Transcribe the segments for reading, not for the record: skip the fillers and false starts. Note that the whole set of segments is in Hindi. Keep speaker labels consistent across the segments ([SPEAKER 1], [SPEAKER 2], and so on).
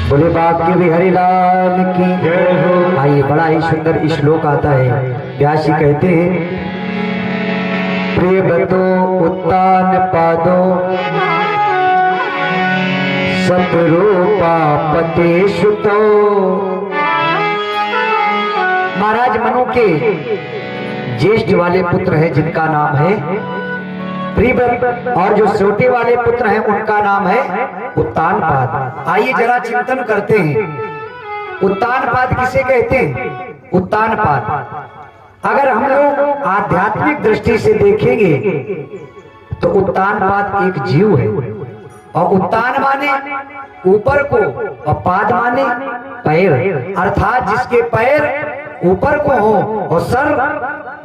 [SPEAKER 1] बोले बाप के बिहारी लाल की जय हो। आइए, बड़ा ही सुंदर श्लोक आता है। व्यास जी कहते हैं, प्रिय बतो उत्तान पादो सतरूपा पते सुतो। महाराज मनु के ज्येष्ठ वाले पुत्र है जिनका नाम है प्रियव्रत, और जो छोटे वाले पुत्र हैं उनका नाम है उत्तानपाद। आइए जरा चिंतन करते हैं, उत्तानपाद किसे कहते हैं? उत्तानपाद अगर हम लोग आध्यात्मिक दृष्टि से देखेंगे तो उत्तानपाद एक जीव है, और उत्तान माने ऊपर को और पाद माने पैर, अर्थात जिसके पैर ऊपर को हो और सर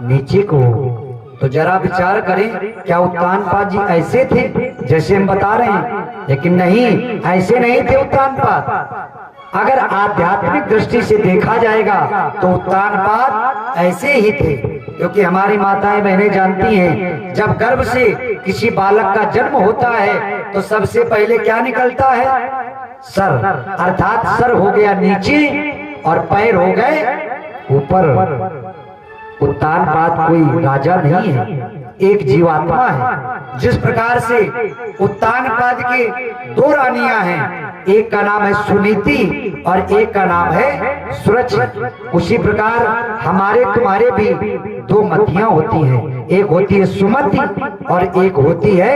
[SPEAKER 1] नीचे को हो। तो जरा विचार करें, क्या उत्तानपाद जी ऐसे थे जैसे हम बता रहे हैं? लेकिन नहीं, ऐसे नहीं थे उत्तानपाद। अगर आध्यात्मिक दृष्टि से देखा जाएगा तो उत्तानपाद ऐसे ही थे, क्योंकि हमारी माताएं बहनें जानती हैं, जब गर्भ से किसी बालक का जन्म होता है तो सबसे पहले क्या निकलता है? सर, अर्थात सर हो गया नीचे और पैर हो गए ऊपर। उत्तानपाद कोई राजा नहीं है, एक जीवात्मा है। जिस प्रकार से उत्तानपाद के दो रानियां हैं, एक का नाम है सुनीति और एक का नाम है सुरचि, उसी प्रकार हमारे तुम्हारे भी दो मतियां होती हैं, एक होती है सुमति और एक होती है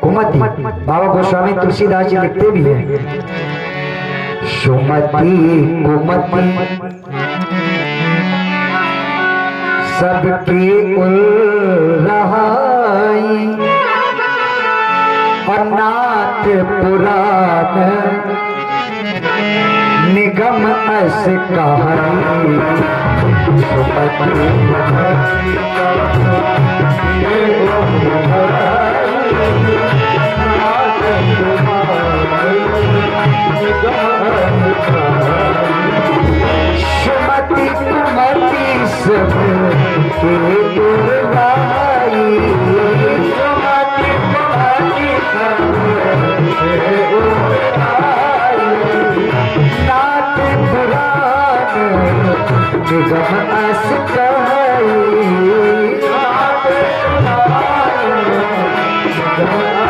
[SPEAKER 1] कुमति। बाबा गोस्वामी तुलसीदास जी लिखते भी हैं, सुमति कुमति सबकी उल्हाई, और नाथ पुराण निगम अस कहानी। सुमति कुमति सब के दुर्गाई, सुमति कुमति सब के दुर्गाई, नाथ पुराण निगम अस कहाई, नाथ पुराण निगम अस कहाई।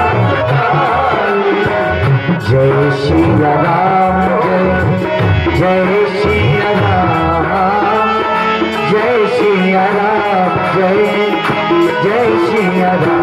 [SPEAKER 1] जय श्री राम जय जय श्री राम, जय श्री राम जय जय श्री राम।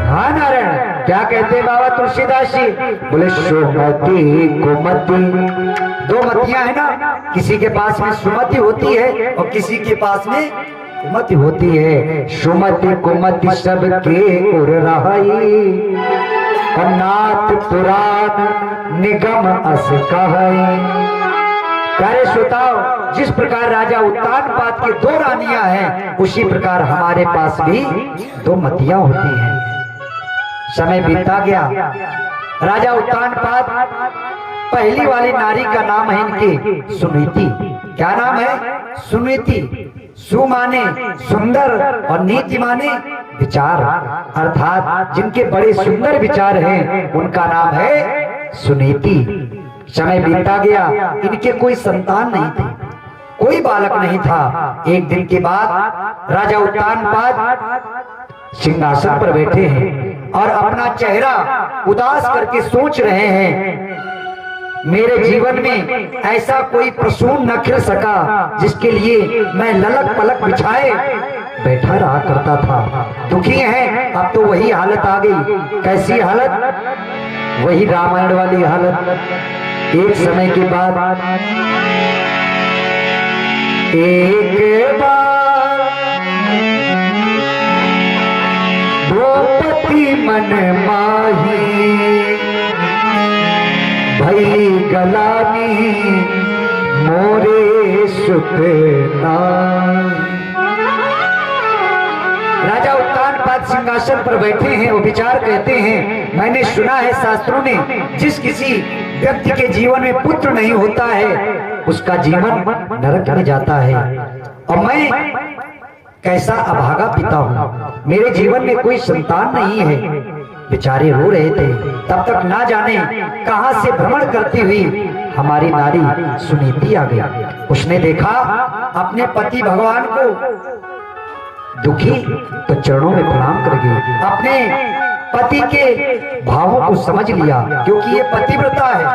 [SPEAKER 1] हाँ नारायण, क्या कहते हैं बाबा तुलसीदास जी? बोले सुमति कुमति, दो मतियां है ना, किसी के पास में सुमति होती है और किसी के पास में कुमति होती है। सुमति कुमति सबके उर रहाई, और नाथ पुराण निगम अस कहई। प्यारे श्रोताओ, जिस प्रकार राजा उत्तानपाद की दो रानियां हैं, उसी प्रकार हमारे पास भी दो मतियां होती हैं। समय बीतता गया, राजा उत्तानपाद, पहली वाली नारी का नाम है इनकी सुनीति। क्या नाम है? सुनीति। सु माने सुंदर और नीति माने विचार, अर्थात जिनके बड़े सुंदर विचार हैं उनका नाम है सुनीति। समय बीतता गया, इनके कोई संतान नहीं थी, कोई बालक नहीं था। एक दिन के बाद राजा उत्तानपाद सिंहासन पर बैठे हैं और अपना चेहरा उदास करके सोच रहे हैं, मेरे जीवन में ऐसा कोई प्रसून न खिल सका जिसके लिए मैं ललक पलक बिछाए बैठा रहा करता था। दुखी हैं, अब तो वही हालत आ गई। कैसी हालत? वही रामायण वाली हालत। एक समय के बाद एक बार द्रौपदी मन माही, भई गलानी मोरे सुत नाई। राजा उत्तानपाद बाद सिंहासन पर बैठे हैं वो विचार कहते हैं, मैंने सुना है शास्त्रों में जिस किसी व्यक्ति के जीवन में पुत्र नहीं होता है उसका जीवन नरक में जाता है, और मैं कैसा अभागा पिता हूँ, मेरे जीवन में कोई संतान नहीं है। बेचारे रो रहे थे, तब तक ना जाने कहां से भ्रमण करती हुई हमारी नारी सुनीति आ गई। उसने देखा अपने पति भगवान को दुखी तो चरणों में प्रणाम कर गई, अपने पति के भावों को समझ लिया, क्योंकि ये पतिव्रता है।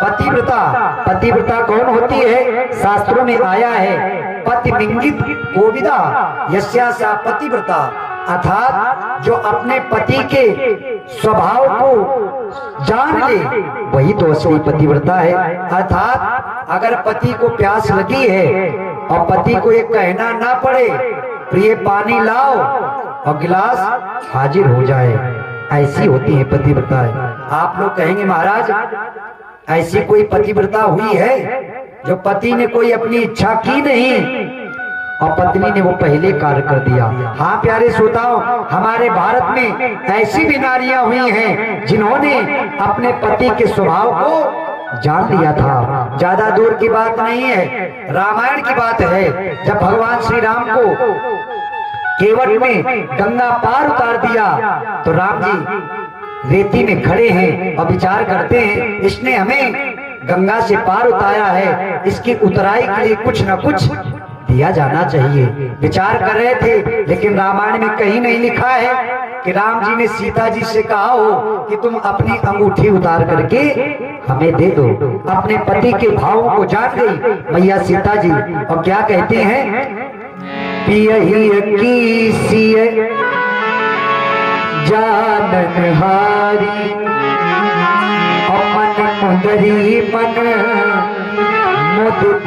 [SPEAKER 1] पतिव्रता कौन होती है? शास्त्रों में आया है, पति मिंगित कोविदा यस्या सा पतिव्रता, अर्थात जो अपने पति के स्वभाव को जान ले वही तो असली पतिव्रता है। अर्थात अगर पति को प्यास लगी है और पति को ये कहना ना पड़े प्रिय पानी लाओ और गिलास हाजिर हो जाए, ऐसी होती है पतिव्रता है। आप लोग कहेंगे महाराज ऐसी कोई पतिव्रता हुई है जो पति ने कोई अपनी इच्छा की नहीं और पत्नी ने वो पहले कार्य कर दिया? हाँ प्यारे श्रोताओं, हमारे भारत में ऐसी भी नारियां हुई हैं जिन्होंने अपने पति के स्वभाव को जान लिया था। ज्यादा दूर की बात नहीं है, रामायण की बात है। जब भगवान श्री राम को केवट में गंगा पार उतार दिया तो राम जी रेती में खड़े हैं और विचार करते हैं इसने हमें गंगा से पार उतारा है, इसकी उतराई के लिए कुछ न कुछ दिया जाना चाहिए। विचार कर रहे थे, लेकिन रामायण में कहीं नहीं लिखा है कि राम जी ने सीता जी से कहा हो कि तुम अपनी अंगूठी उतार करके हमें दे दो। अपने पति के भावों को जान गई मैया सीता जी, और क्या कहती हैं, पियहि की सिय जानन हारी मन मुंदरी मन मुदित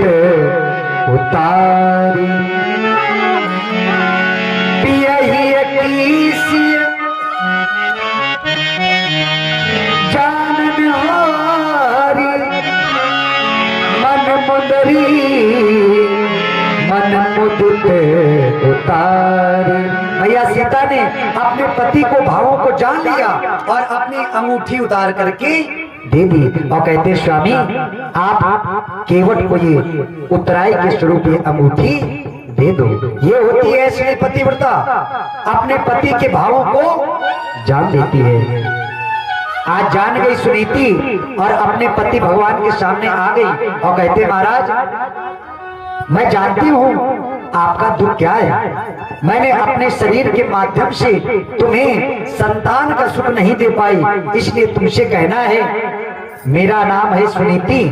[SPEAKER 1] उतारी, पियहि की सिय जानन हारी मन मुंदरी मन मुदित उतारी। मैया सीता ने अपने पति को भावों को जान लिया और अपनी अंगूठी उतार करके दे दी और कहते स्वामी आप केवट को ये उतराई के स्वरूप ये अंगूठी दे दो। ये होती है इसलिए पतिव्रता, अपने पति के भावों को जान लेती है। आज जान गई सुनीति और अपने पति भगवान के सामने आ गई और कहते महाराज मैं जानती हूँ आपका दुख क्या है, मैंने अपने शरीर के माध्यम से तुम्हें संतान का सुख नहीं दे पाई, इसलिए तुमसे कहना है, मेरा नाम है सुनीति,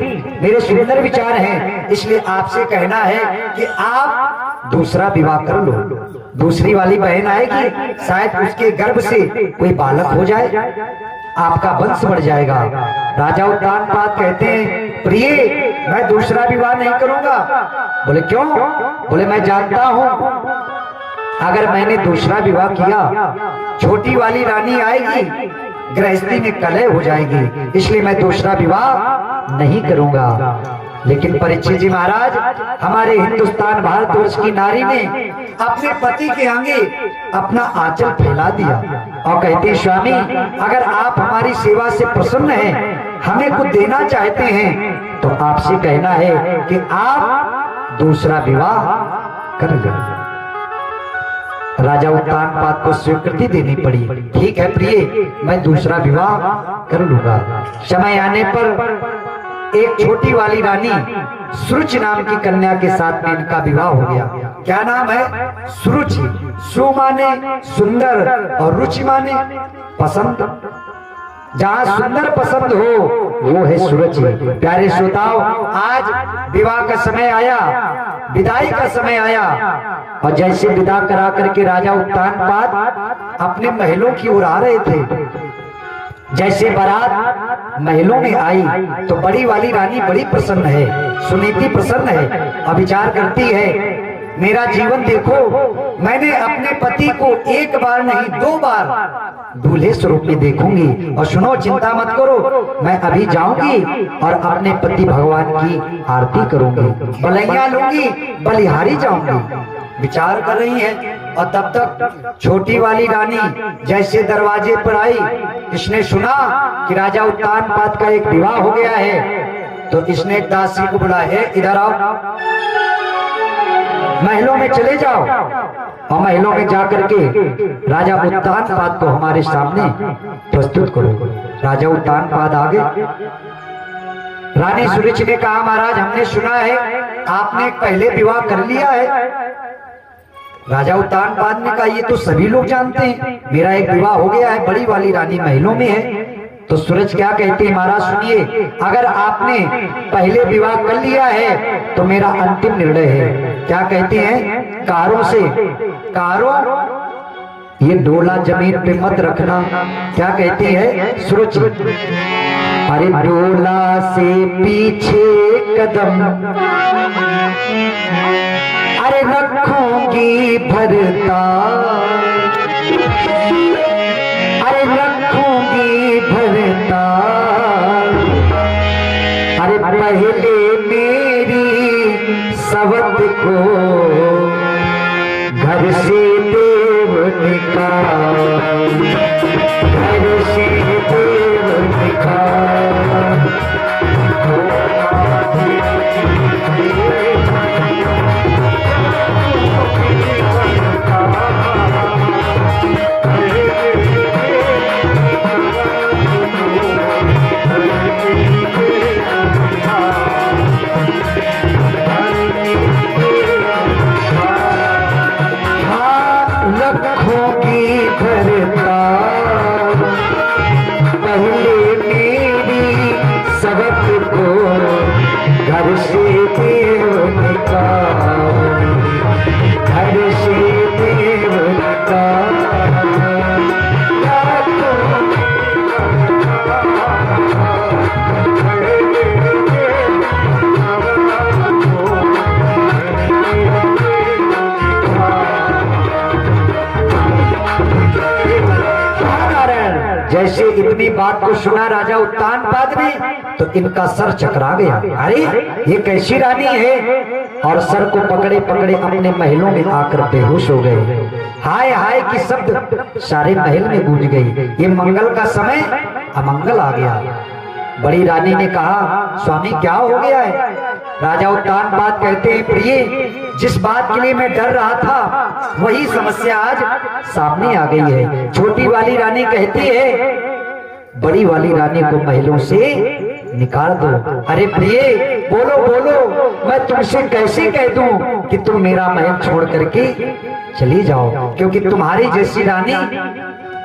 [SPEAKER 1] मेरे सुंदर विचार हैं, इसलिए आपसे कहना है कि आप दूसरा विवाह कर लो। दूसरी वाली बहन आएगी, शायद उसके गर्भ से कोई बालक हो जाए, आपका वंश बढ़ जाएगा। राजा उत्तानपाद कहते हैं प्रिय मैं दूसरा विवाह नहीं करूंगा। बोले क्यों? बोले मैं जानता हूं अगर मैंने दूसरा विवाह किया छोटी वाली रानी आएगी, गृहस्थी में कलह हो जाएगी, इसलिए मैं दूसरा विवाह नहीं करूंगा। लेकिन परीक्षित जी महाराज हमारे हिंदुस्तान भारतवर्ष की नारी ने अपने पति के आगे अपना आंचल फैला दिया और कहती स्वामी अगर आप हमारी सेवा से प्रसन्न हैं, हमें कुछ देना चाहते हैं, तो आपसे कहना है कि आप दूसरा विवाह कर लो। राजा उत्तानपाद को स्वीकृति देनी पड़ी। ठीक है प्रिय मैं दूसरा विवाह कर लूंगा। समय आने पर एक छोटी वाली रानी सुरुचि नाम की कन्या के साथ में इनका विवाह हो गया। क्या नाम है? सुरुचि। सु माने सुंदर और रुचि माने पसंद। जहाँ सुंदर पसंद हो वो है सुरुचि। प्यारे श्रोताओं आज विवाह का समय आया, विदाई का समय आया और जैसे विदा करा करके राजा उत्तानपाद अपने महलों की ओर आ रहे थे, जैसे बारात महलों में आई तो बड़ी वाली रानी बड़ी प्रसन्न है, सुनीति प्रसन्न है और विचार करती है मेरा जीवन देखो, मैंने अपने पति को एक बार नहीं 2 बार दूल्हे स्वरूप में देखूंगी। और सुनो चिंता मत करो, मैं अभी जाऊंगी और अपने पति भगवान की आरती करूंगी, बलैया लूंगी, बलिहारी जाऊंगी। विचार कर रही है। और तब तक छोटी वाली रानी जैसे दरवाजे पर आई, इसने सुना कि राजा उत्तानपाद का एक विवाह हो गया है, तो इसने एक दासी को बुलाया, इधर आओ, महलों में चले जाओ और महलों में जाकर के राजा उत्तानपाद को हमारे सामने प्रस्तुत करो। राजा उत्तानपाद आ गए। रानी सुरुचि ने कहा, महाराज हमने सुना है आपने पहले विवाह कर लिया है। राजा उत्तानपाद ने कहा, ये तो सभी लोग जानते हैं, मेरा एक विवाह हो गया है, बड़ी वाली रानी महलों में है। तो सूरज क्या कहते हैं, महाराज सुनिए, अगर आपने पहले विवाह कर लिया है तो मेरा अंतिम निर्णय है। क्या कहते हैं, कारों से, कारों ये डोला जमीन पे मत रखना। क्या कहती है सूरज, अरे डोला से पीछे कदम, अरे रखूंगी भरता, अरे रखूंगी भरता, अरे पहले मेरी सवत को घर से देव निकाल, घर से देव निकाल। जैसे इतनी बात को सुना राजा उत्तानपाद ने, तो इनका सर चकरा गया। अरे ये कैसी रानी है, और सर को पकड़े पकड़े अपने महलों में आकर बेहोश हो गए। हाय हाय की शब्द सारे महल में गूंज गई। ये मंगल का समय अमंगल आ गया। बड़ी रानी ने कहा, स्वामी क्या हो गया है? राजा उत्तानपाद कहते हैं, प्रिय जिस बात के लिए मैं डर रहा था वही समस्या आज सामने आ गई है। छोटी वाली रानी कहती है, बड़ी वाली रानी को महलों से निकाल दो। अरे प्रिय बोलो बोलो, मैं तुमसे कैसे कह दूं कि तुम मेरा महल छोड़ करके चली जाओ, क्योंकि तुम्हारी जैसी रानी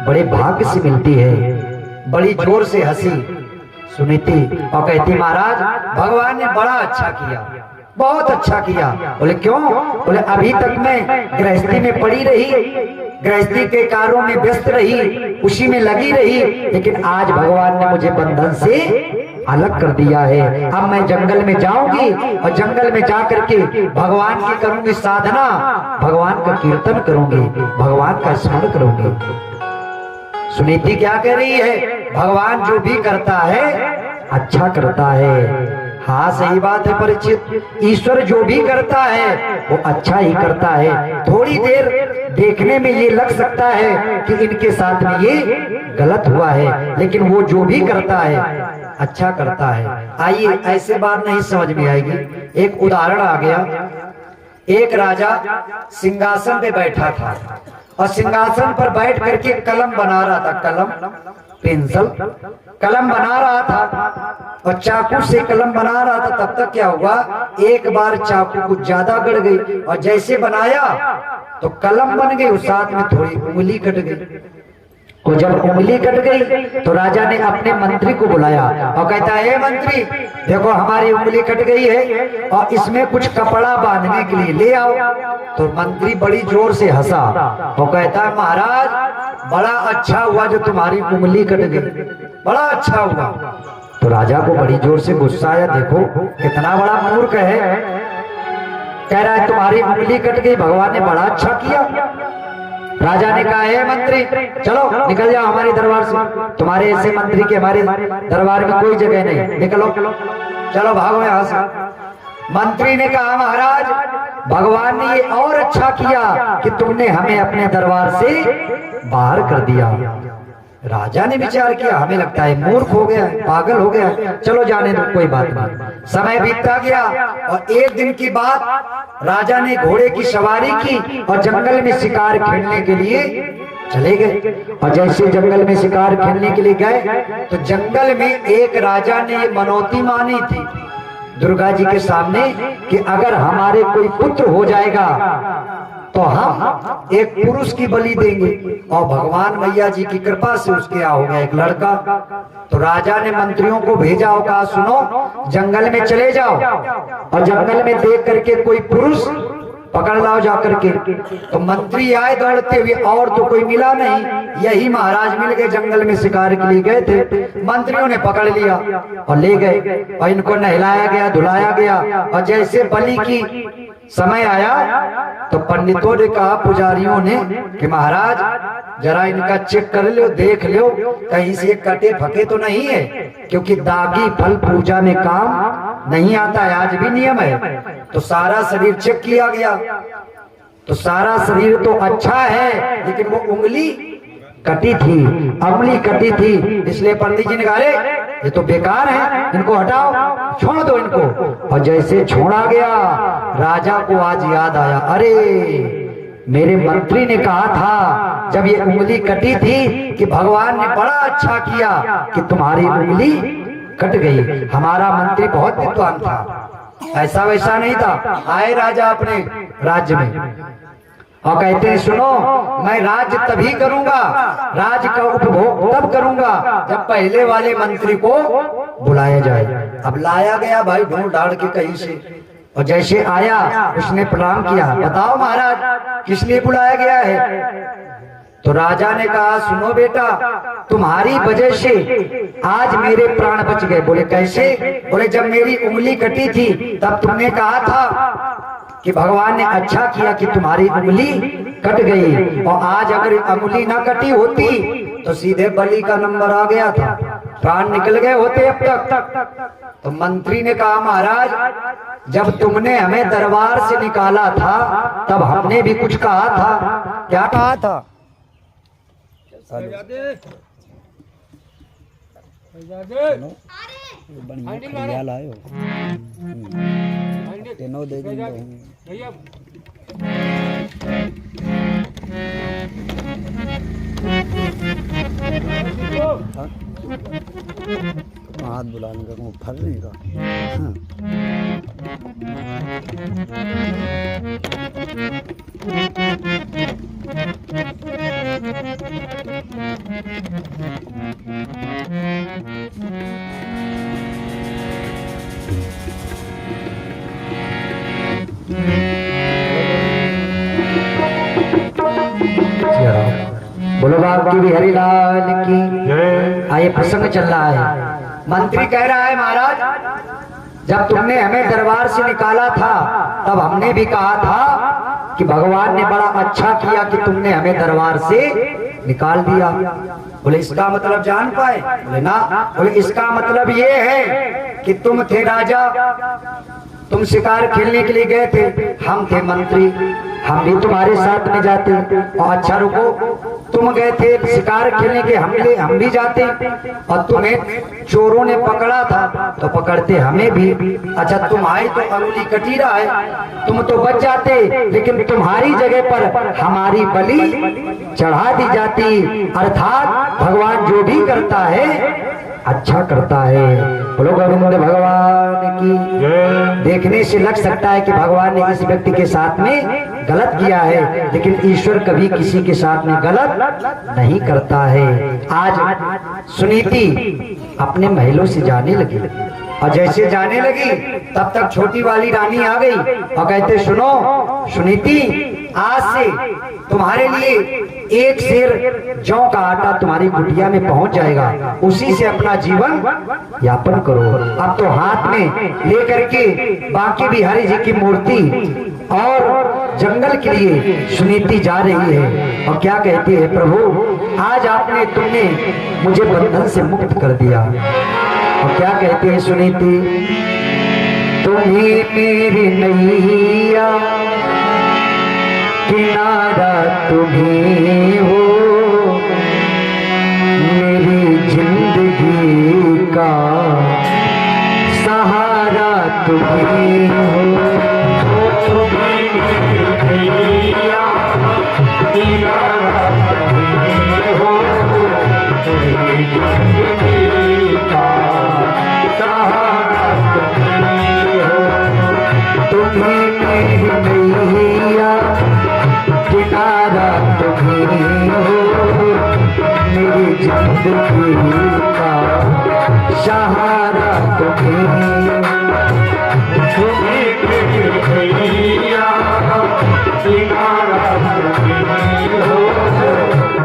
[SPEAKER 1] बड़े भाग्य से मिलती है। बड़ी जोर से हंसी सुनीति और कहती, महाराज भगवान ने बड़ा अच्छा किया, बहुत अच्छा किया। बोले क्यों? बोले अभी तक मैं गृहस्थी में पड़ी रही, गृहस्थी के कार्यों में व्यस्त रही, उसी में लगी रही, लेकिन आज भगवान ने मुझे बंधन से अलग कर दिया है। अब मैं जंगल में जाऊंगी और जंगल में जाकर के भगवान की करूंगी साधना, भगवान का कीर्तन करूंगी, भगवान का स्मरण करूंगी। सुनीति क्या कह रही है? भगवान जो भी करता है अच्छा करता है। हाँ सही बात है परीक्षित, ईश्वर जो भी करता है वो अच्छा ही करता है। थोड़ी देर देखने में ये लग सकता है कि इनके साथ में ये गलत हुआ है, लेकिन वो जो भी करता है अच्छा करता है। आइए ऐसे बात नहीं समझ में आएगी। एक उदाहरण आ गया। एक राजा सिंहासन पे बैठा था और सिंहासन पर बैठ करके कलम बना रहा था, कलम पेंसिल कलम बना रहा था और चाकू से कलम बना रहा था। तब तक क्या हुआ, एक बार चाकू कुछ ज्यादा गड़ गई और जैसे बनाया तो कलम बन गई, उस साथ में थोड़ी उंगली कट गई। और जब उंगली कट गई तो राजा ने अपने मंत्री को बुलाया और कहता है, मंत्री देखो हमारी उंगली कट गई है और इसमें कुछ कपड़ा बांधने के लिए ले आओ। तो मंत्री बड़ी जोर से हंसा और कहता है, महाराज बड़ा अच्छा हुआ जो तुम्हारी उंगली कट गई, बड़ा अच्छा हुआ। तो राजा को बड़ी जोर से गुस्सा आया, देखो कितना बड़ा मूर्ख है, कह रहा है तुम्हारी उंगली कट गई, भगवान ने बड़ा अच्छा किया। राजा ने कहा, हे मंत्री चलो निकल जाओ हमारे दरबार से, तुम्हारे ऐसे मंत्री के हमारे दरबार में कोई जगह नहीं, निकलो चलो भागो यहाँ से। मंत्री ने कहा महाराज भगवान ने ये और अच्छा किया कि तुमने हमें अपने दरबार से बाहर कर दिया। राजा ने विचार किया हमें लगता है मूर्ख हो गया, पागल हो गया, चलो जाने दो, कोई बात नहीं। समय बीतता गया और एक दिन की बात, राजा ने घोड़े की सवारी की और जंगल में शिकार खेलने के लिए चले गए। और जैसे जंगल में शिकार खेलने के लिए गए तो जंगल में एक राजा ने मनौती मानी थी दुर्गा जी के सामने कि अगर हमारे कोई पुत्र हो जाएगा तो हम एक पुरुष की बलि देंगे। और भगवान मैया जी की कृपा से उसके यहाँ हो गया एक लड़का। तो राजा ने मंत्रियों को भेजा और कहा सुनो जंगल में चले जाओ और जंगल में देख करके कोई पुरुष पकड़ लाओ जा करके। तो मंत्री आए दौड़ते हुए और तो कोई मिला नहीं, यही महाराज मिल गए, जंगल में शिकार के लिए गए थे। मंत्रियों ने पकड़ लिया और ले गए और इनको नहलाया गया, धुलाया गया। और जैसे बलि की समय आया तो पंडितों ने कहा, पुजारियों ने कि महाराज जरा इनका चेक कर लो, देख लो कहीं से कटे फके तो नहीं है, क्योंकि दागी फल पूजा में काम नहीं आता है, आज भी नियम है। तो सारा शरीर चेक किया गया तो सारा शरीर तो अच्छा है, लेकिन वो उंगली कटी थी, उंगली कटी थी। इसलिए पंडित जी ने कहा ये तो बेकार है, इनको हटाओ, छोड़ दो इनको। और जैसे छोड़ा गया राजा को आज याद आया, अरे मेरे मंत्री ने कहा था जब ये उंगली कटी थी कि भगवान ने बड़ा अच्छा किया कि तुम्हारी उंगली कट गई। हमारा मंत्री बहुत विद्वान था, ऐसा वैसा नहीं था। आए राजा अपने राज्य में और कहते हैं सुनो मैं राज्य तभी करूंगा, राज्य का उपभोग तब करूंगा जब पहले वाले मंत्री को बुलाया जाए। अब लाया गया भाई ढूंढ ढाड़ के कहीं से, और जैसे आया उसने प्रणाम किया, बताओ महाराज किस लिए बुलाया गया है? तो राजा ने कहा सुनो बेटा तुम्हारी वजह से आज मेरे प्राण बच गए। बोले कैसे? बोले जब मेरी उंगली कटी थी तब तुमने कहा था कि भगवान ने अच्छा किया कि तुम्हारी उंगली कट गई, और आज अगर उंगली ना कटी होती तो सीधे बलि का नंबर आ गया था, प्राण निकल गए होते अब तक। तो मंत्री ने कहा महाराज जब तुमने हमें दरबार से निकाला था तब हमने भी कुछ कहा था। क्या कहा था? बढ़िया लाए हो तीनों दे देंगे हाथ बुलाने का फल नहीं का। बोलो बाप की भी हरिलाल की। आइए प्रसंग चल रहा है। मंत्री कह रहा है महाराज जब तुमने हमें दरबार से निकाला था तब हमने भी कहा था कि भगवान ने बड़ा अच्छा किया कि तुमने हमें दरबार से निकाल दिया। बोले इसका मतलब जान पाए? बोले ना। बोले इसका मतलब ये है कि तुम थे राजा, तुम शिकार खेलने के लिए गए थे, हम थे मंत्री, हम भी तुम्हारे साथ में जाते। और अच्छा रुको, तुम गए थे शिकार खेलने के, हम भी जाते, और तुम्हें चोरों ने पकड़ा था तो पकड़ते हमें भी। अच्छा तुम आए तो उंगली कटी रहा है, तुम तो बच जाते, लेकिन तुम्हारी जगह पर हमारी बलि चढ़ा दी जाती। अर्थात भगवान जो भी करता है अच्छा करता है। बोलो गोविंद भगवान की। देखने से लग सकता है कि भगवान ने इस व्यक्ति के साथ में गलत किया है, लेकिन ईश्वर कभी किसी के साथ में गलत नहीं करता है। आज सुनीति अपने महलों से जाने लगी, और जैसे जाने लगी तब तक छोटी वाली रानी आ गई और कहते सुनो सुनीति, आज से तुम्हारे लिए एक सेर जौ का आटा तुम्हारी कुटिया में पहुंच जाएगा, उसी से अपना जीवन यापन करो। अब तो हाथ में लेकर के बांके बिहारी जी की मूर्ति और जंगल के लिए सुनीति जा रही है और क्या कहती है, प्रभु आज तुमने मुझे बंधन से मुक्त कर दिया। और क्या कहती है सुनीति, तुम्ही मेरी नैया, किनारा तुम्ही हो, मेरी जिंदगी का सहारा तुम्ही हो। तुम्ही मेरी नैया, किनारा तुम्ही हो, मेरी जिंदगी का सहारा तुम्ही हो। तुम्ही मेरी नैया, किनारा तुम्ही हो, मेरी जिंदगी का सहारा तुम्ही हो। तुम्ही मेरी नैया, किनारा तुम्ही हो,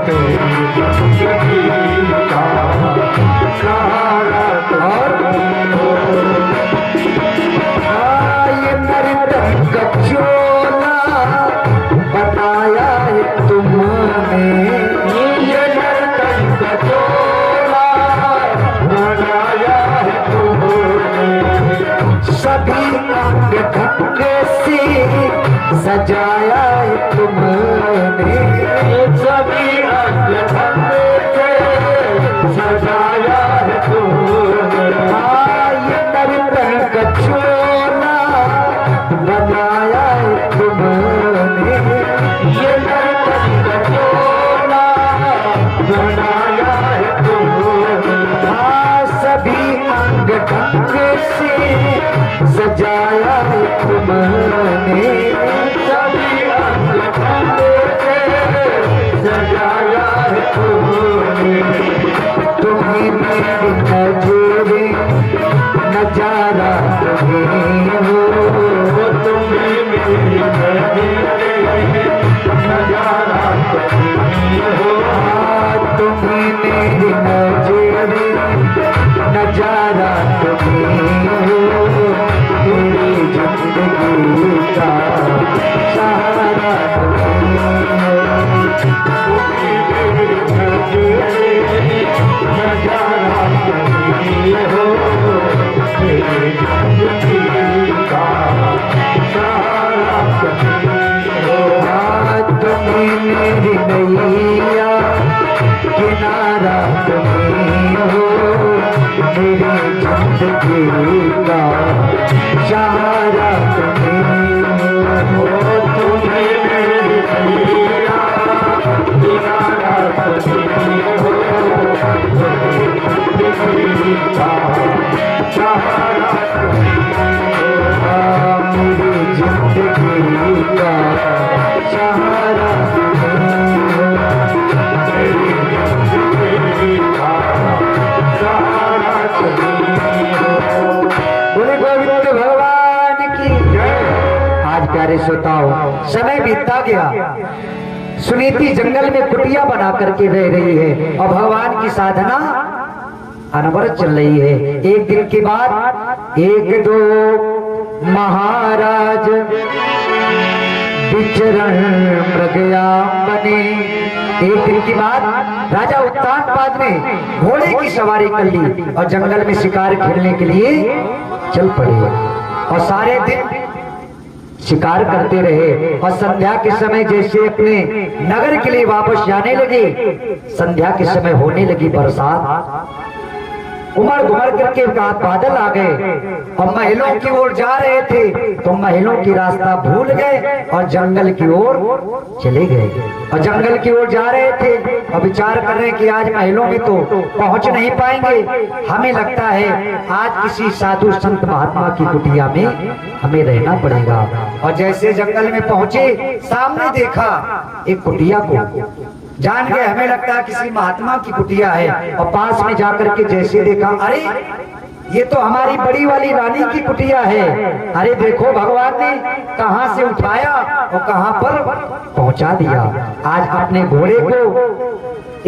[SPEAKER 1] मेरी जिंदगी का सहारा तुम्ही हो। ये नर्तन का चोला बनाया है तुमने, ये नर्तन का चोला बनाया है तुमने, सभी अंग ढंग से सजाया है तुमने, सभी अंग ढंग से सजाया है तुमने। ये नर्तन का चोला बनाया है तुमने, ये नर्तन का चोला बनाया है तुमने। सभी अंग ढंग से सजाया है तुमने, सभी अंग ढंग से सजाया है तुमने। तुम्ही मेरी नजरे नजारा तुम्ही हो, तुम्ही मेरी नजरे नजारा तुम्ही हो। तुम्ही मेरी नजरे नजारा तुम्ही हो, मेरी जिंदगी का सहारा तुम्ही हो। तुम्ही मेरी नजरे नजारा तुम्ही हो, मेरी जिंदगी का सहारा तुम्ही हो। तुम्ही मेरी नैया, किनारा तुम्ही हो, मेरी जिंदगी का सहारा तुम्ही हो। तुम्ही मेरी नैया, किनारा तुम्ही हो, मेरी जिंदगी का सहारा तुम्ही हो, मेरी जिंदगी का सहारा तुम्ही हो, मेरी जिंदगी का सहारा तुम्ही हो। बोले गोविंद भगवान की जय। आज प्यारे श्रोताओं, समय बीतता गया, सुनीति जंगल में कुटिया बना करके रह रही है और भगवान की साधना अनवरत चल रही है। एक दिन के बाद एक दो महाराज विचरण मृगया बने। एक दिन के बाद राजा उत्तानपाद ने घोड़े की सवारी कर ली और जंगल में शिकार खेलने के लिए चल पड़े और सारे दिन शिकार करते रहे। और संध्या के समय जैसे अपने नगर के लिए वापस जाने लगे, संध्या के समय होने लगी बरसात। उमड़ घुमड़ करके बादल आ गए और महलों की ओर जा रहे थे तो महलों की रास्ता भूल गए और जंगल की ओर चले गए। और जंगल की ओर जा रहे थे और विचार कर रहे कि आज महलों में तो पहुंच नहीं पाएंगे, हमें लगता है आज किसी साधु संत महात्मा की कुटिया में हमें रहना पड़ेगा। और जैसे जंगल में पहुंचे, सामने देखा एक कुटिया को, जान गए हमें लगता है किसी महात्मा की कुटिया है। और पास में जाकर के जैसे देखा, अरे ये तो हमारी बड़ी वाली रानी की कुटिया है। अरे देखो भगवान ने कहां से उठाया और कहां पर पहुंचा दिया। आज अपने घोड़े को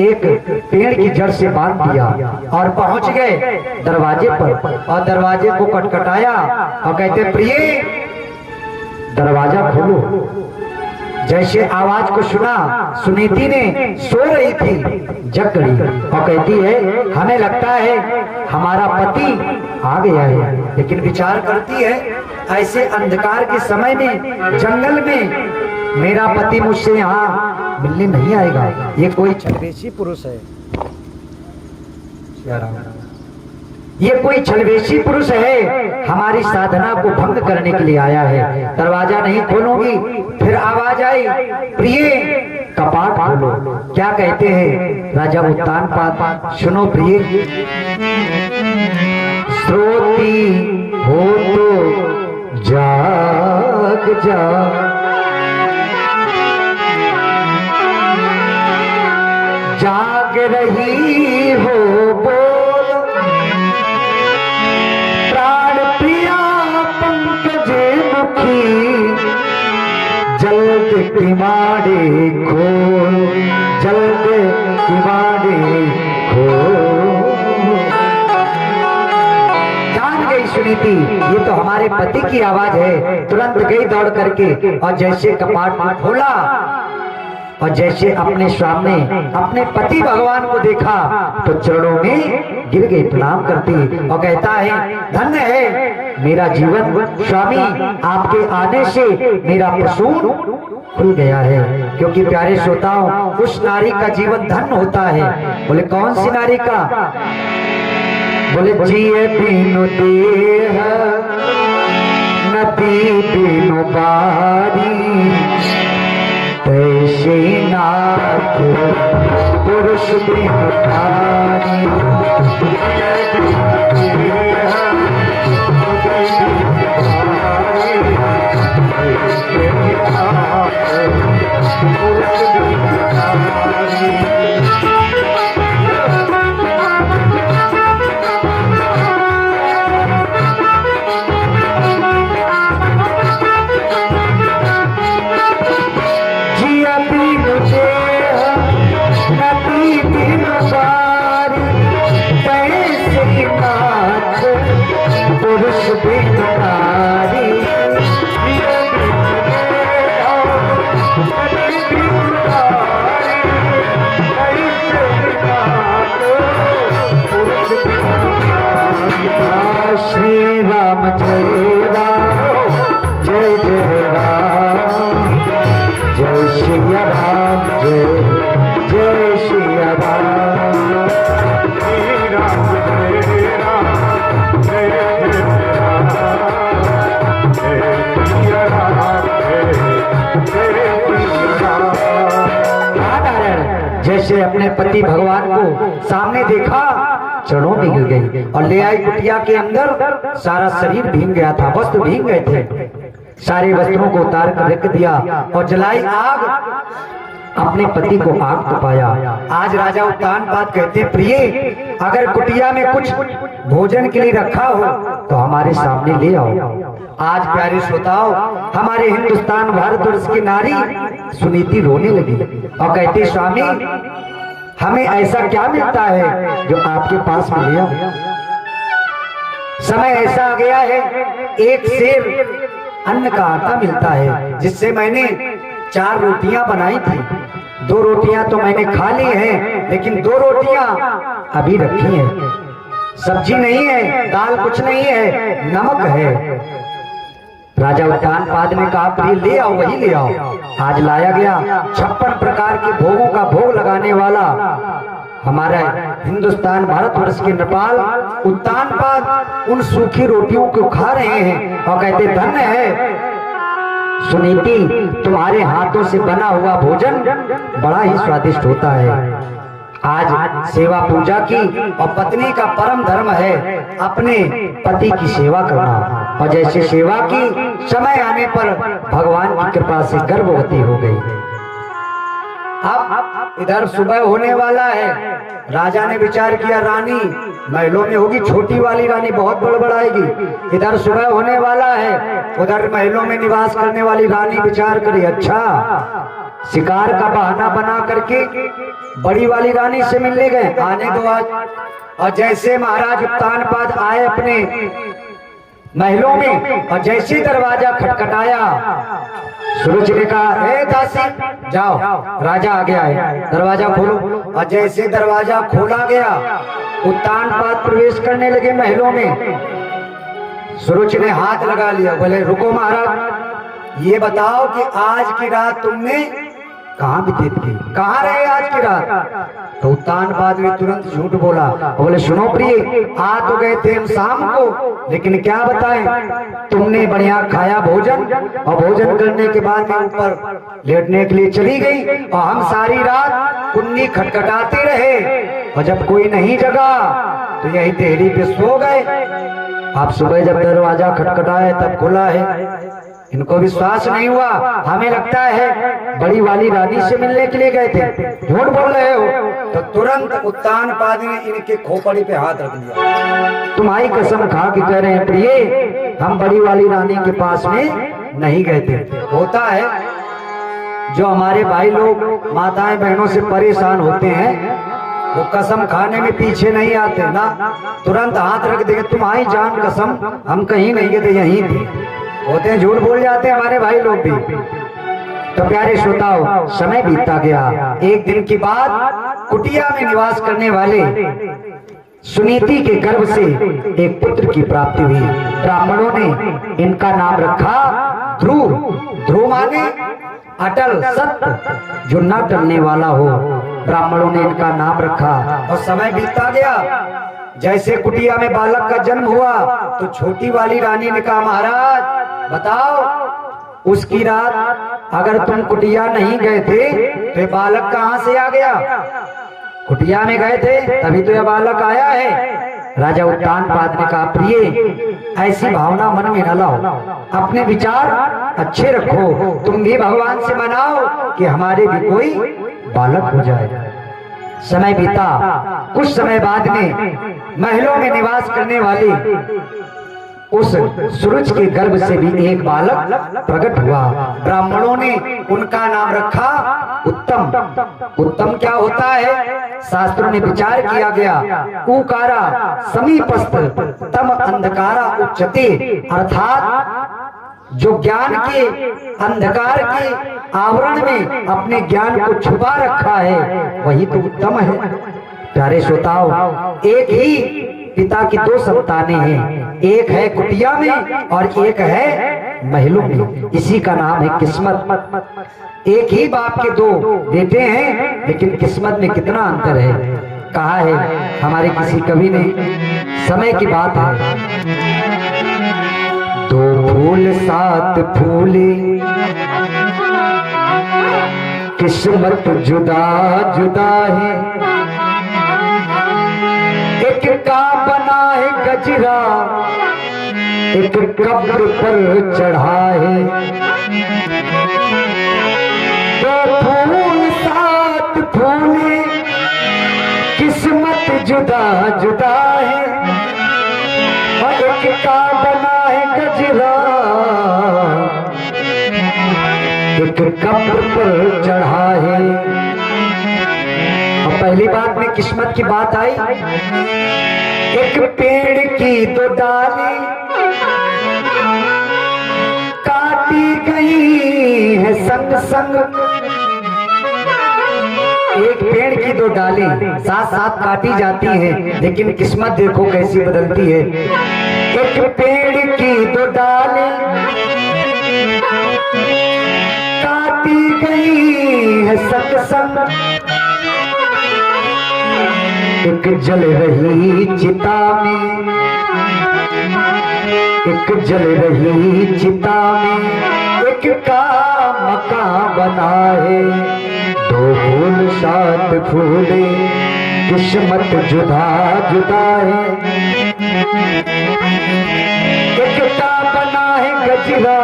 [SPEAKER 1] एक पेड़ की जड़ से बांध दिया और पहुंच गए दरवाजे पर और दरवाजे को खटखटाया और कहते प्रिय दरवाजा खोलो। जैसे आवाज को सुना, सुनीति ने सो रही थी, जग गई और कहती है हमें लगता है हमारा पति आ गया है। लेकिन विचार करती है ऐसे अंधकार के समय में जंगल में मेरा पति मुझसे यहाँ मिलने नहीं आएगा, ये कोई छलवेशी पुरुष है, ये कोई छलवेशी पुरुष है, हमारी साधना को भंग करने के लिए आया है। दरवाजा नहीं खोलूंगी, फिर आवाज आई प्रिय कपाट खोलो। क्या कहते हैं राजा उत्तानपाद, सुनो प्रिय, श्रोती हो तो जाग जा, जाग रही हो बोल, प्राण प्रिया पंकजे मुखी, जल्द किवाड़े खोल, जल्द किवाड़े खोल। जान गई सुनीति, ये तो हमारे पति की आवाज है। तुरंत गई दौड़ करके और जैसे कपाट खोला और जैसे अपने सामने अपने पति भगवान को देखा तो चरणों में गिर गई, प्रणाम करती और कहता है धन्य है मेरा जीवन स्वामी, आपके आने से मेरा प्रसून खुल गया है। क्योंकि प्यारे श्रोताओं, उस नारी का जीवन धन्य होता है। बोले कौन सी नारी का? बोले जिए बिनु देह नदी बिनु बारी, तैसे नाथ पुरुष बिनु नारी। श्री राम जय राम, जय जय राम, जय श्री राम, जय जय श्री राम, श्री राम जय राम, जय जय राम, जय श्री राम, जय जय राम। जैसे अपने पति भगवान को सामने देखा, चरणों में गिर गई और ले आई कुटिया के अंदर। सारा शरीर भीग गया था, वस्त्र भीग गए थे, सारे वस्त्रों को उतार कर रख दिया और जलाई आग, अपने पति को आग तपाया। आज राजा उत्तानपाद कहते प्रिय, अगर कुटिया में कुछ भोजन के लिए रखा हो तो हमारे सामने ले आओ। आज प्यारे श्रोताओं, हमारे हिंदुस्तान भारतवर्ष की नारी सुनीति रोने लगी और कहती स्वामी, हमें ऐसा क्या मिलता है जो आपके पास में ले आओ। समय ऐसा आ गया है, एक सेर अन्न का आटा मिलता है, जिससे मैंने 4 रोटियां बनाई थी। 2 रोटियां तो मैंने खा ली हैं, लेकिन 2 रोटियां अभी रखी हैं। सब्जी नहीं है, दाल कुछ नहीं है, नमक है। राजा उत्तानपाद ने कहा प्रिय ले आओ, वही ले आओ। आज लाया गया 56 प्रकार के भोगों का भोग लगाने वाला हमारा हिंदुस्तान भारतवर्ष के नृपाल उत्तानपाद उन सूखी रोटियों को खा रहे हैं और कहते धन्य है सुनीति, तुम्हारे हाथों से बना हुआ भोजन बड़ा ही स्वादिष्ट होता है। आज सेवा पूजा की और पत्नी का परम धर्म है अपने पति की सेवा करना, और जैसे सेवा की समय आने पर भगवान की कृपा से गर्भवती हो गई। अब इधर सुबह होने वाला है। राजा ने विचार किया रानी महलों में होगी, छोटी वाली रानी बहुत बड़बड़ाएगी। इधर सुबह होने वाला है, उधर महलों में निवास करने वाली रानी विचार करी अच्छा शिकार का बहाना बना करके बड़ी वाली रानी से मिलने गए, आने दो आज। और जैसे महाराज उत्तानपाद आए अपने महलों में और जैसे दरवाजा खटखटाया सूरज ने कहा, ए दासी जाओ, राजा आ गया है, दरवाजा खोलो। और जैसे दरवाजा खोला गया, उत्तानपाद प्रवेश करने लगे महलों में। सूरज ने हाथ लगा लिया, बोले रुको महाराज, ये बताओ कि आज की रात तुमने कहाँ व्यतीत की, कहाँ रहे आज की रात? तो उत्तानपाद ने तुरंत झूठ बोला, बोले सुनो प्रिय, आ तो गए थे हम शाम को, लेकिन क्या बताएं, तुमने बढ़िया खाया भोजन, और भोजन करने के बाद में ऊपर लेटने के लिए चली गई, और हम सारी रात कुन्नी खटखटाते रहे, और जब कोई नहीं जगा तो यही देहरी पे सो गए। आप सुबह जब दरवाजा खटखटाए तब खुला है। इनको विश्वास नहीं हुआ, हमें लगता है बड़ी वाली रानी से मिलने के लिए गए थे, झूठ बोल रहे हो। तो तुरंत उत्तानपाद ने इनके खोपड़ी पे हाथ रख दिया, तुम्हारी कसम खा के कह रहे हैं प्रिय, हम बड़ी वाली रानी के पास में नहीं गए थे। होता है जो हमारे भाई लोग माताएं बहनों से परेशान होते हैं, वो कसम खाने में पीछे नहीं आते ना, तुरंत हाथ रख देंगे, तुम्हारी जान कसम हम कहीं नहीं गए थे, यहीं थे। होते हैं, झूठ बोल जाते हैं हमारे भाई लोग भी। तो प्यारे श्रोताओ, समय बीतता गया। एक दिन की बात, कुटिया में निवास करने वाले सुनीति के गर्भ से एक पुत्र की प्राप्ति हुई। ब्राह्मणों ने इनका नाम रखा ध्रुव। ध्रुव माने अटल, सत्य, जो न टलने वाला हो। ब्राह्मणों ने इनका नाम रखा और समय बीतता गया। जैसे कुटिया में बालक का जन्म हुआ तो छोटी वाली रानी ने कहा, महाराज बताओ, उसकी रात अगर तुम कुटिया नहीं गए थे तो बालक कहां से आ गया? कुटिया में गए थे तभी तो यह बालक आया है। राजा उत्तानपाद ने कहा, प्रिय ऐसी भावना मन में न लाओ, अपने विचार अच्छे रखो, तुम भी भगवान से मनाओ कि हमारे भी कोई बालक हो जाए। समय बीता। कुछ समय बाद में महलों में निवास करने वाली उस सूरज के गर्भ से भी एक बालक प्रकट हुआ। ब्राह्मणों ने उनका नाम रखा उत्तम। उत्तम क्या होता है? शास्त्रों ने विचार किया गया, उकारा समीपस्थ तम अंधकारा उच्चते, अर्थात जो ज्ञान के अंधकार के आवरण में अपने ज्ञान को छुपा रखा है वही तो उत्तम है। प्यारे श्रोताओ, एक ही पिता की दो संतानें हैं, एक है कुटिया में और एक है महलों में। इसी का नाम है किस्मत। एक ही बाप के दो बेटे हैं, लेकिन किस्मत में कितना अंतर है। कहा है हमारे किसी कवि ने, समय की बात है, दो फूल सात फूले, किस्मत जुदा जुदा है, एक का बना है गजरा, एक कब्र पर चढ़ा है। दो फूल सात फूले, किस्मत जुदा जुदा है, और एक का बना है गजरा, एक कब्र पर चढ़ा है। और पहली बात में किस्मत की बात आई, एक पेड़ की दो डाली काटी गई है संग संग। एक पेड़ की दो डाली साथ साथ काटी जाती है, लेकिन किस्मत देखो कैसी बदलती है। एक पेड़ की दो डाली काटी गई है संग संग, एक जल रही चिता में, एक जल रही चिता में, एक का मकान बना है। दो फूल सात फूले, किस्मत जुदा जुदा है, एक का बना है गजरा,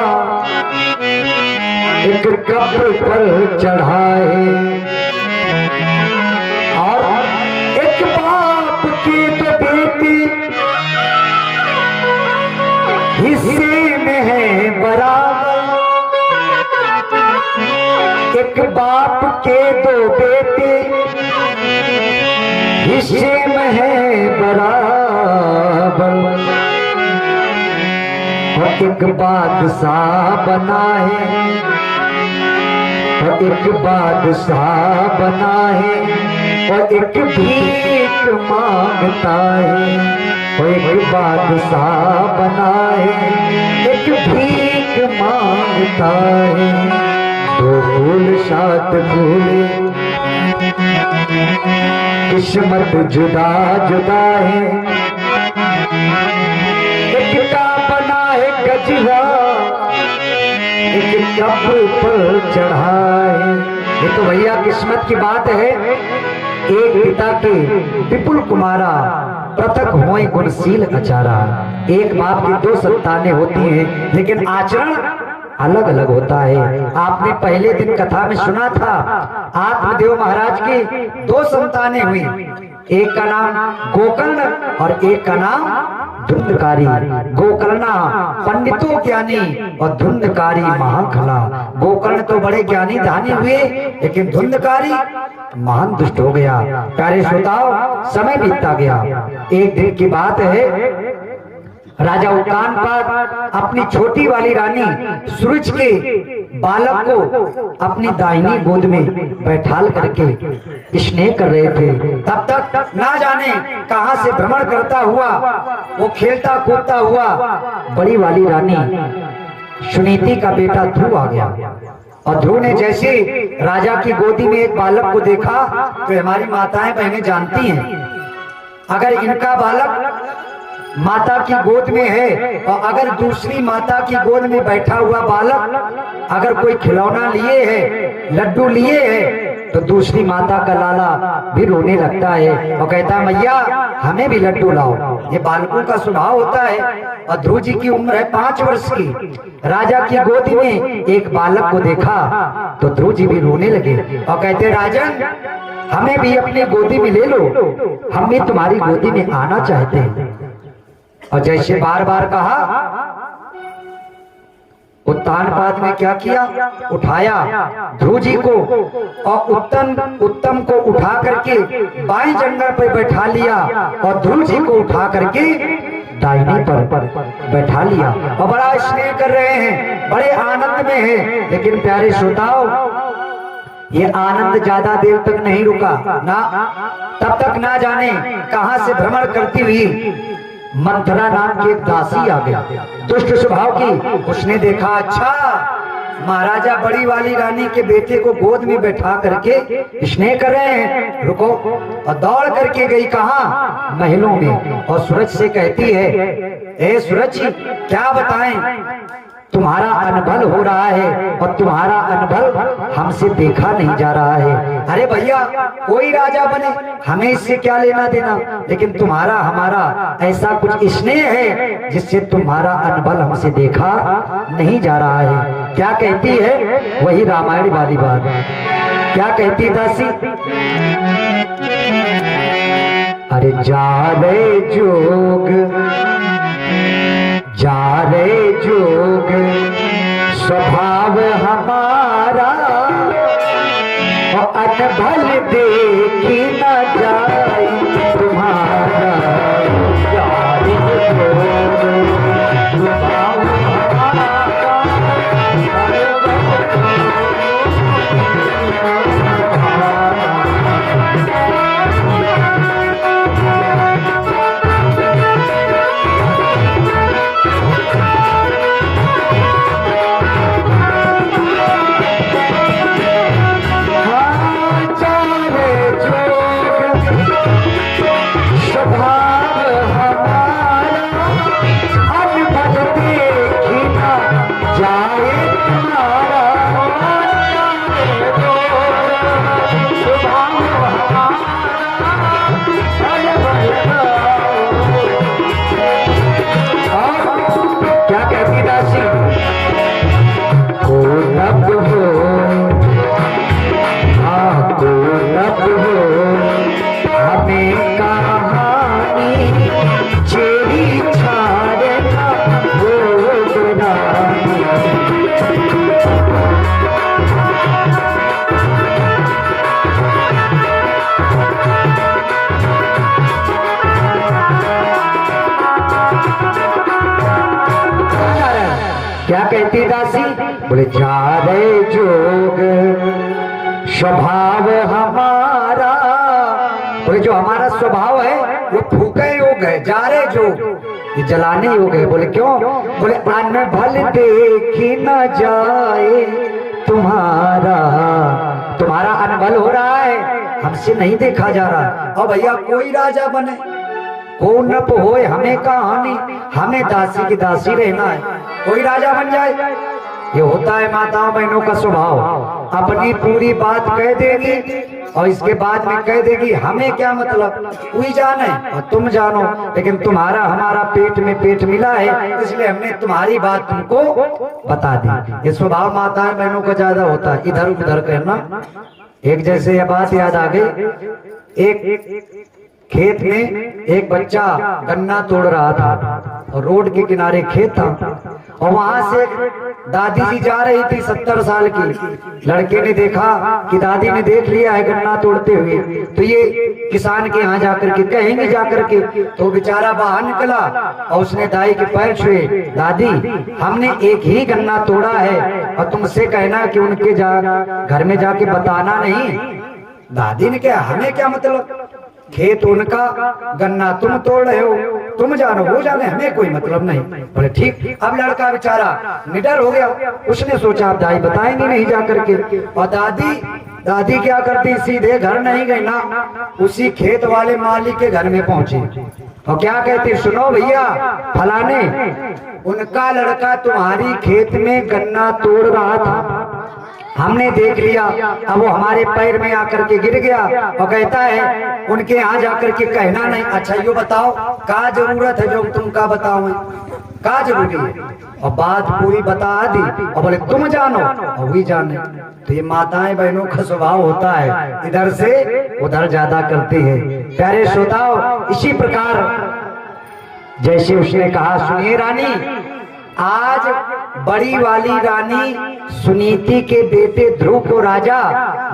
[SPEAKER 1] एक कब्र पर चढ़ा है। हिस्से में है बराबर, एक बाप के दो बेटे हिस्से में है बराबर। और एक बादशाह बना है, और एक बादशाह बना है, और एक भीख मांगता है, और एक बादशाह बना है, एक भीख मांगता है। दो फूल साथ फूले, किस्मत जुदा जुदा है, एक का बना है गजरा, एक कब्र पर चढ़ा है। ये तो भैया किस्मत की बात है। एक पिता के विपुल कुमारा, पृथक होए गुणशील अचारा। एक बाप की दो संतानें होती हैं, लेकिन आचरण अलग अलग होता है। आपने पहले दिन कथा में सुना था, आत्मदेव महाराज की दो संतानें हुई, एक का नाम गोकर्ण और एक का नाम धुंधकारी। गोकर्णा पंडितों ज्ञानी और धुंधकारी महाखला। गोकर्ण तो बड़े ज्ञानी धानी हुए, लेकिन धुंधकारी महान दुष्ट हो गया। प्यारे श्रोताओ, समय बीतता गया। एक दिन की बात है, राजा उत्तानपाद अपनी छोटी वाली रानी सूरज के बालक को अपनी दाहिनी गोद में बैठाल करके स्नेह कर रहे थे। तब तक ना जाने कहां से भ्रमण करता हुआ, वो खेलता कूदता हुआ बड़ी वाली रानी सुनीति का बेटा ध्रुव आ गया। और ध्रुव ने जैसे राजा की गोदी में एक बालक को देखा, तो हमारी माताएं बहनें जानती हैं, अगर इनका बालक माता की गोद में है और अगर दूसरी माता की गोद में बैठा हुआ बालक अगर कोई खिलौना लिए है, लड्डू लिए है, तो दूसरी माता का लाला भी रोने लगता है और कहता है मैया हमें भी लड्डू लाओ। ये बालकों का स्वभाव होता है। और ध्रुव जी की उम्र है 5 वर्ष की। राजा की गोदी में एक बालक को देखा तो ध्रुव जी भी रोने लगे और कहते राजन हमें भी अपनी गोदी में ले लो, हम भी तुम्हारी गोदी में आना चाहते हैं। और जैसे बार बार कहा, उत्तानपाद ने क्या किया, उठाया ध्रुव जी को और उत्तम को उठा करके बाएं जंगल पर बैठा लिया और ध्रुव जी को उठा करके दाहिनी पर बैठा लिया और बड़ा स्नेह कर रहे हैं, बड़े आनंद में हैं। लेकिन प्यारे श्रोताओ, ये आनंद ज्यादा देर तक नहीं रुका ना। तब तक ना जाने कहां से भ्रमण करती हुई मंथरा नाम की एक दासी आ गई, दुष्ट स्वभाव की। उसने देखा अच्छा महाराजा बड़ी वाली रानी के बेटे को गोद में बैठा करके स्नेह कर रहे हैं, रुको। और दौड़ करके गई कहा, महलों में। और सूरज से कहती है ए सूरज क्या बताएं, तुम्हारा अनबल हो रहा है और तुम्हारा अनबल हमसे देखा नहीं जा रहा है। अरे भैया कोई राजा बने, हमें इससे क्या लेना देना, लेकिन तुम्हारा हमारा ऐसा कुछ स्नेह है जिससे तुम्हारा अनबल हमसे देखा नहीं जा रहा है। क्या कहती है, वही रामायण वाली बात। क्या कहती दासी, अरे जा रे जोग जा रे जोग स्वभाव हमारा और अनभल देखी न जाए तुम्हारा। जा रे जोग स्वभाव हमारा क्या कहती दासी? बोले जा रे जोग स्वभाव हमारा। बोले जो हमारा स्वभाव है वो फूके योग है, जा रे जोग ये जलाने योग है। बोले क्यों? बोले अन्न भल देखी न जाए तुम्हारा, तुम्हारा अनबल हो रहा है, हमसे नहीं देखा जा रहा। और भैया कोई राजा बने को नप होए हमें कहानी, हमें दासी की दासी रहना है, कोई राजा बन जाए। ये होता है माताओं बहनों का स्वभाव, अपनी पूरी बात कह देगी और इसके बाद में कह देगी हमें क्या मतलब, कोई जाने और तुम जानो, लेकिन तुम्हारा हमारा पेट में पेट मिला है इसलिए हमने तुम्हारी बात तुमको बता दी। ये स्वभाव माताएं बहनों का ज्यादा होता है, इधर उधर कहना। एक जैसे यह बात याद आ गई, एक खेत में एक बच्चा गन्ना तोड़ रहा था और रोड के किनारे खेत था और वहां से दादी जी जा रही थी 70 साल की। लड़के ने देखा कि दादी ने देख लिया है गन्ना तोड़ते हुए, तो ये किसान के यहाँ जाकर के कहेंगे जाकर के, तो बेचारा बाहर निकला और उसने दाई के पैर छुए, दादी हमने एक ही गन्ना तोड़ा है और तुमसे कहना कि उनके घर में जाके बताना नहीं। दादी ने कहा हमें क्या मतलब, खेत उनका गन्ना तुम तोड़ रहे हो, तुम जानो वो जाने, हमें कोई मतलब नहीं। बोले ठीक। अब लड़का बेचारा निडर हो गया, उसने सोचा अब दाई बताएंगे नहीं जाकर के। और दादी क्या करती, सीधे घर नहीं गई ना, उसी खेत वाले मालिक के घर में पहुंची और क्या कहती, सुनो भैया फलाने उनका लड़का तुम्हारी खेत में गन्ना तोड़ रहा था, हमने देख लिया, अब वो हमारे पैर में आकर के गिर गया और कहता है उनके यहाँ जाकर के कहना नहीं। अच्छा यो बताओ क्या जरूरत है जो तुम का बताओ, क्या जरूरी है? और बात पूरी बता दी और बोले तुम जानो और वही जाने। तो ये माताएं बहनों का स्वभाव होता है, इधर से उधर ज्यादा करती है। प्यारे श्रोताओ, इसी प्रकार जैसे उसने कहा, सुनिए रानी, आज बड़ी वाली रानी सुनीति के बेटे ध्रुव को राजा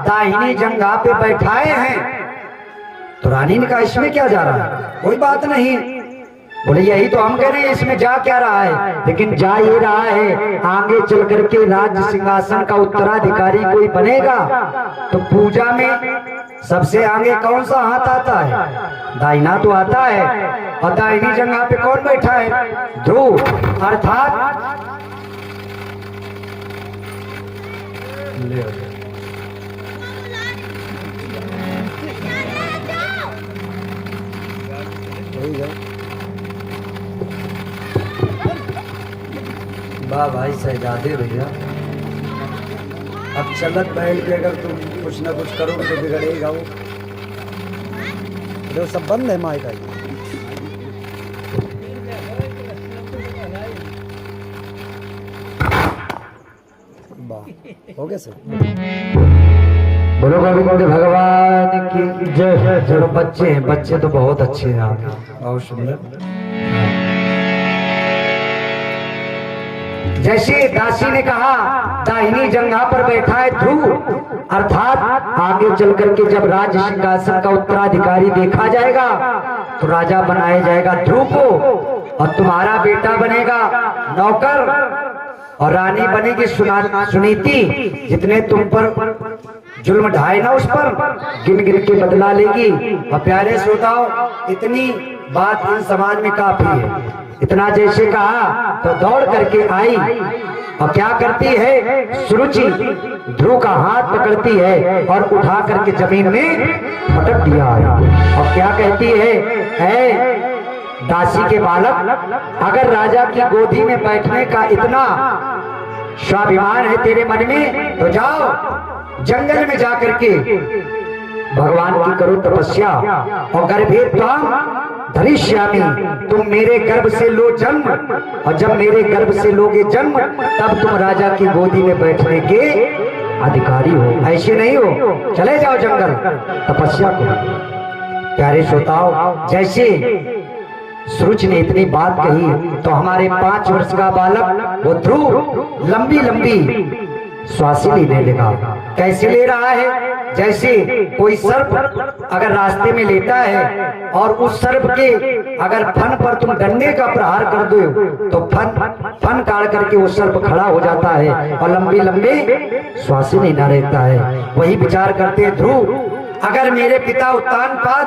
[SPEAKER 1] दाहिनी जंघा पे बैठाए हैं। तो रानी ने कहा इसमें क्या जा रहा है, कोई बात नहीं। बोले यही तो हम कह रहे हैं, इसमें जा क्या रहा है? लेकिन जा ये रहा है आगे चल करके राज्य सिंहासन का उत्तराधिकारी कोई बनेगा तो पूजा में सबसे आगे कौन सा हाथ आता है? दाहिना तो आता है। और दाहिनी जगह पे कौन बैठा है? ध्रुव, अर्थात वाह भाई शहजादे भैया, अब चलत बैल के अगर तुम कुछ ना कुछ करोगे तो बिगड़ेगा वो। जो सब बंद है माई का, हो गया सर। बोलो गोविंद भगवान की जय। जो बच्चे हैं, बच्चे तो बहुत अच्छे हैं, बहुत सुंदर। जैसे दासी ने कहा दाहिनी जंघा पर बैठा है ध्रुव, अर्थात आगे चल करके जब राज्य सिंहासन का उत्तराधिकारी देखा जाएगा तो राजा बनाया जाएगा ध्रुव को और तुम्हारा बेटा बनेगा नौकर और रानी बनेगी सुनीति। जितने तुम पर जुल्म ढाए ना उस पर गिन गिन के बदला लेगी। और प्यारे श्रोताओ, इतनी बात इन समाज में काफी है। इतना जैसे कहा तो दौड़ करके आई और क्या करती है, सुरुचि ध्रुव का हाथ पकड़ती है और उठा करके जमीन में पटक दिया और क्या कहती है, ऐ दासी के बालक, अगर राजा की गोदी में बैठने का इतना स्वाभिमान है तेरे मन में तो जाओ जंगल में जाकर के भगवान की करो तपस्या और गर्भे त्वाम धरिष्यामि, तुम मेरे गर्भ से लो जन्म और जब मेरे गर्भ से लोगे जन्म तब तुम राजा की गोदी में बैठने के अधिकारी हो, ऐसे नहीं हो। चले जाओ जंगल तपस्या करो। प्यारे श्रोताओं, जैसे सुरुचि ने इतनी बात कही तो हमारे 5 वर्ष का बालक वो ध्रुव लंबी लंबी श्वासें लेने लगा। कैसे ले रहा है, जैसे कोई सर्प अगर रास्ते में लेटा है और उस सर्प के अगर फन पर तुम डंडे का प्रहार कर दो तो फन काट करके वो सर्प खड़ा हो जाता है और लंबे लंबे श्वास लेना रहता है। वही विचार करते ध्रुव, अगर मेरे पिता उत्तानपाद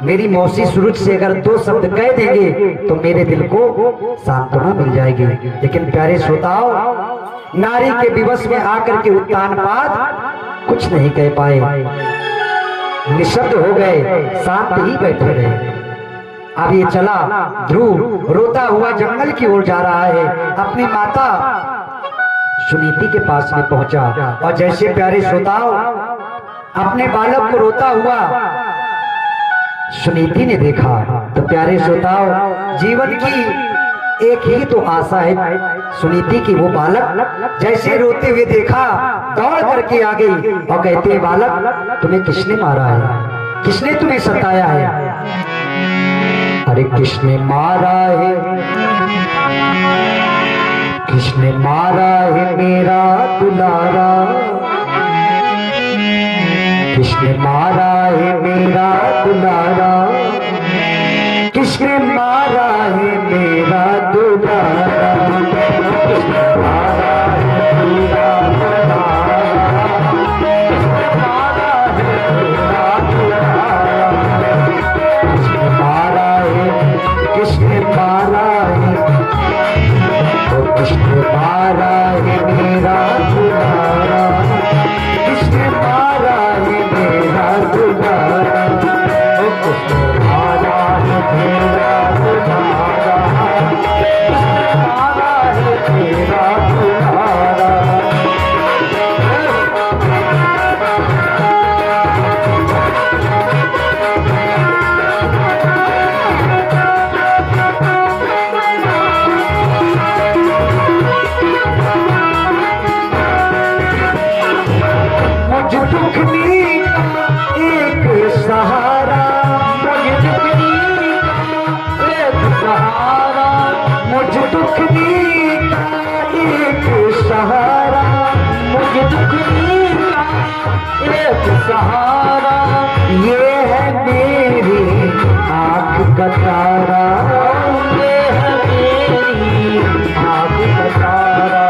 [SPEAKER 1] मेरी मौसी सूरज से अगर 2 शब्द कह देंगे तो मेरे दिल को सांत्वना मिल जाएगी। लेकिन प्यारे श्रोताओ, नारी के विवश में आकर के उत्तानपाद कुछ नहीं कह पाए, निशब्द हो गए, शांत ही बैठे रहे। अब ये चला, ध्रुव रोता हुआ जंगल की ओर जा रहा है। अपनी माता सुनीति के पास में पहुंचा और जैसे प्यारे श्रोताओं अपने बालक को रोता हुआ सुनीति ने देखा तो प्यारे श्रोताओं, जीवन की एक ही तो आशा है सुनीति की, वो बालक जैसे रोते हुए देखा दौड़ करके आ गई और कहते हैं, बालक तुम्हें किसने मारा है, किसने तुम्हें सताया है? अरे किसने मारा है, किसने मारा है मेरा दुलारा, किसने मारा है मेरा दुलारा, किसने मारा है मेरा दुलारा, किसने मारा है मेरा दुलारा, किसने मारा है, किसने मारा है, किसने मारा है मेरा दुलारा, किसने मारा है मेरा दुलारा, किसने मारा है मेरा दुलारा, किसने मारा है मेरा दुलारा। मुझ दुखनी का एक सहारा, मुझ दुखनी का एक सहारा, मुझ दुखनी का एक सहारा, मुझ दुखनी का एक सहारा, ये है मेरी आँख का तारा, ये है मेरी आँख का तारा,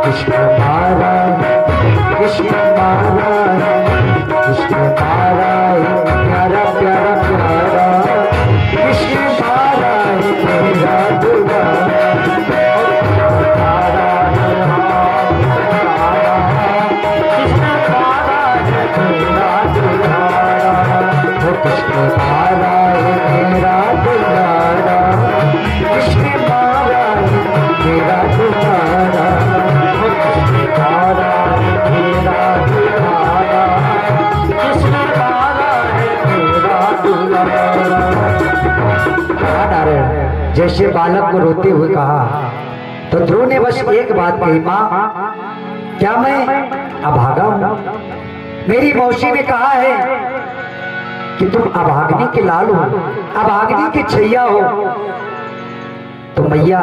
[SPEAKER 1] किसने मारा है, किसने मारा है, किसने मारा है प्यारा प्यारा प्यारा, किसने मारा है मेरा दुलारा, किसने मारा है किसने मारा है मेरा दुलारा, किसने मारा है मेरा दुलारा, किसने मारा है मेरा दुलारा, किसने मारा जैसे बालक को रोते हुए कहा तो ध्रुव ने बस एक बात कही, माँ क्या मैं अभागा हूं? मेरी मौसी ने कहा है कि तुम अभागनी के लाल हो, अभागनी के छैया हो, तो मैया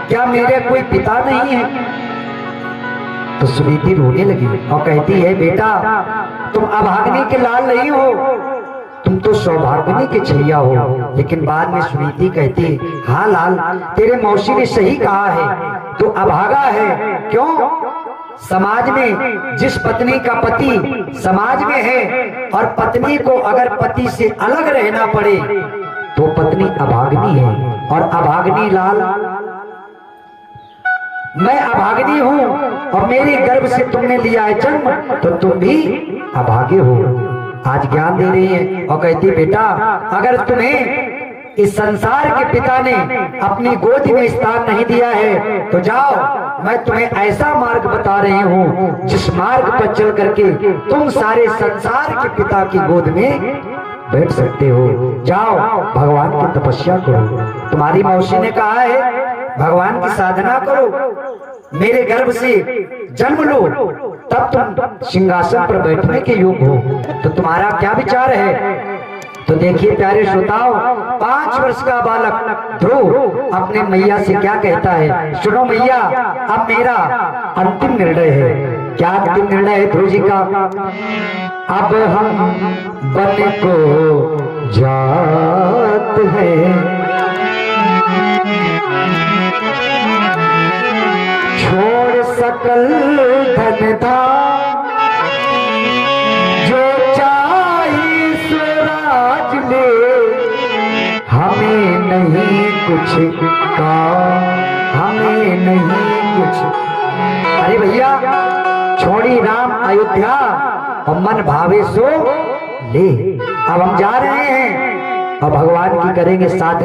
[SPEAKER 1] क्या मेरे कोई पिता नहीं है? तो सुनीति रोने लगी और कहती है, बेटा तुम अभागनी के लाल नहीं हो, तुम तो सौभाग्यनी के छैया हो। लेकिन बाद में सुनीति कहती, हाँ लाल, तेरे मौसी ने सही कहा है, तो अभागा है। क्यों? समाज में जिस पत्नी का पति समाज में है और पत्नी को अगर पति से अलग रहना पड़े तो पत्नी अभागनी है। और अभागनी लाल, मैं अभागनी हूं और मेरे गर्भ से तुमने लिया है जन्म, तो तुम भी अभागे हो। आज ज्ञान दे रही है और कहती, बेटा अगर तुम्हें इस संसार के पिता ने अपनी गोद में स्थान नहीं दिया है तो जाओ, मैं तुम्हें ऐसा मार्ग बता रही हूँ जिस मार्ग पर चल करके तुम सारे संसार के पिता की गोद में बैठ सकते हो। जाओ भगवान की तपस्या करो। तुम्हारी मौसी ने कहा है भगवान की साधना करो, मेरे गर्भ से जन्म लो, तब तुम सिंहासन पर बैठने के योग्य हो। तो तुम्हारा क्या विचार है? तो देखिए प्यारे श्रोताओं, 5 वर्ष का बालक ध्रुव अपने मैया से क्या कहता है, सुनो मैया, अब मेरा अंतिम निर्णय है। क्या अंतिम निर्णय है ध्रुव जी का? अब हम बन को जात है, छोड़ सकल धन था, जो चाहे स्वराज ले, हमें नहीं कुछ का, हमें नहीं कुछ। अरे भैया, छोड़ी राम अयोध्या और मन भावे सो ले। अब हम जा रहे हैं और भगवान की करेंगे साथ।